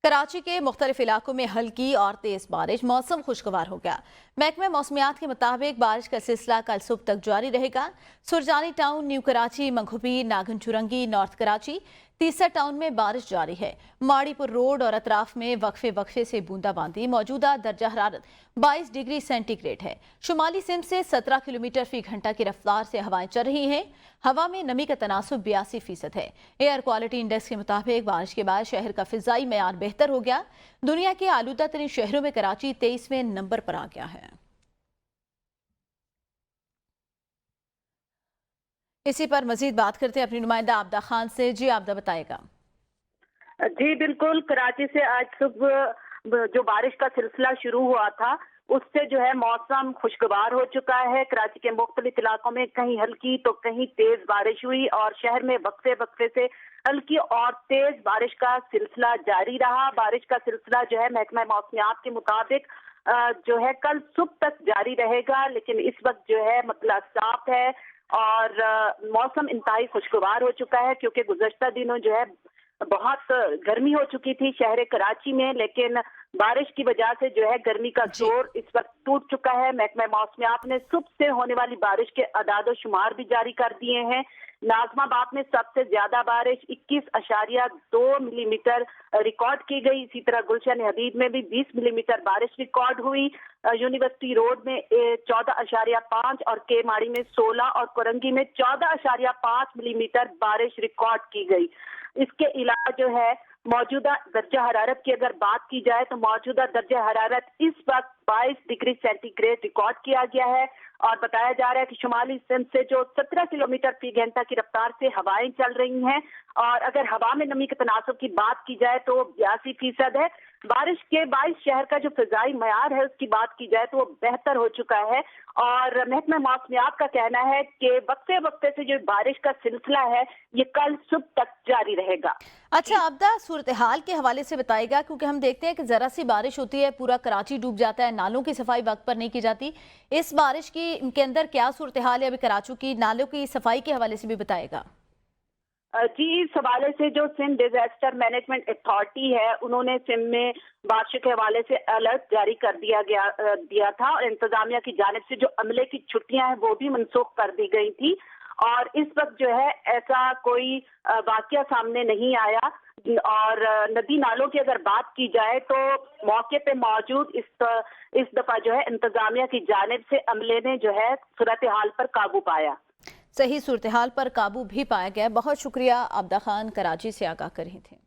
कराची के मुख्तलिफ इलाकों में हल्की और तेज बारिश, मौसम खुशगवार हो गया। महकमे मौसमियात के मुताबिक बारिश का सिलसिला कल सुबह तक जारी रहेगा। सुरजानी टाउन, न्यू कराची, मंगोबी, नागन चुरंगी, नॉर्थ कराची, तीसरा टाउन में बारिश जारी है। माड़ीपुर रोड और अतराफ में वक्फे वक्फे से बूंदाबांदी। मौजूदा दर्जा हरारत 22 डिग्री सेंटीग्रेड है। शुमाली सिंध से 17 किलोमीटर फी घंटा की रफ्तार से हवाएं चल रही हैं। हवा में नमी का तनासुब 82% है। एयर क्वालिटी इंडेक्स के मुताबिक बारिश के बाद शहर का फिजाई मेयार बेहतर हो गया। दुनिया के आलूदा तरीन शहरों में कराची 23वें नंबर पर आ गया है। इसी पर मजीद बात करते हैं अपनी नुमाइंदा आबदा खान से। जी आबदा, बताएगा। जी बिल्कुल, कराची से आज सुबह जो बारिश का सिलसिला शुरू हुआ था उससे जो है मौसम खुशगवार हो चुका है। कराची के मुख्तलिफ इलाकों में कहीं हल्की तो कहीं तेज बारिश हुई और शहर में वक्फे वक्फे से हल्की और तेज बारिश का सिलसिला जारी रहा। बारिश का सिलसिला जो है महकमा मौसमियात के मुताबिक जो है कल सुबह तक जारी रहेगा, लेकिन इस वक्त जो है मतलब साफ है और मौसम इंतहाई खुशगवार हो चुका है, क्योंकि गुज़श्ता दिनों जो है बहुत गर्मी हो चुकी थी शहर कराची में, लेकिन बारिश की वजह से जो है गर्मी का जोर इस वक्त टूट चुका है। महकमा मौसमियात ने सुबह से होने वाली बारिश के अदाद शुमार भी जारी कर दिए हैं। नाज़माबाद में सबसे ज्यादा बारिश 21.2 मिलीमीटर रिकॉर्ड की गई। इसी तरह गुलशन हबीब में भी 20 मिलीमीटर बारिश रिकॉर्ड हुई। यूनिवर्सिटी रोड में 14.5 और के माड़ी में 16 और कोरंगी में 14.5 मिलीमीटर बारिश रिकॉर्ड की गई। इसके अलावा जो है मौजूदा दर्जा हरारत की अगर बात की जाए तो मौजूदा दर्जा हरारत इस वक्त 22 डिग्री सेंटीग्रेड रिकॉर्ड किया गया है और बताया जा रहा है कि शुमाली सिंध से जो 17 किलोमीटर फी घंटा की रफ्तार से हवाएं चल रही हैं और अगर हवा में नमी के तनासुब की बात की जाए तो 82% है। बारिश के बाद शहर का जो फिजाई मयार है उसकी बात की जाए तो वो बेहतर हो चुका है और महकमा मौसमियात का कहना है कि वक्फे वक्फे से जो बारिश का सिलसिला है ये कल सुबह तक जारी रहेगा। अच्छा आबदा, सूरत हाल के हवाले से बताएगा, क्योंकि हम देखते हैं कि जरा सी बारिश होती है पूरा कराची डूब जाता है, नालों की सफाई वक्त पर नहीं की जाती। इस बारिश के अंदर क्या सूरत हाल है अभी कराची की, नालों की सफाई के हवाले से भी बताएगा। जी, इस हवाले से जो सिंध डिजास्टर मैनेजमेंट अथॉरिटी है उन्होंने सिंध में बारिश के हवाले से अलर्ट जारी कर दिया था और इंतजामिया की जानिब से जो अमले की छुट्टियां हैं वो भी मनसूख कर दी गई थी और इस वक्त जो है ऐसा कोई वाकया सामने नहीं आया। और नदी नालों की अगर बात की जाए तो मौके पे मौजूद इस दफा जो है इंतजामिया की जानिब से अमले ने जो है सूरत हाल पर काबू पाया। सही सूरत हाल पर काबू भी पाया गया। बहुत शुक्रिया आबदा खान, कराची से आगाह कर रही थी।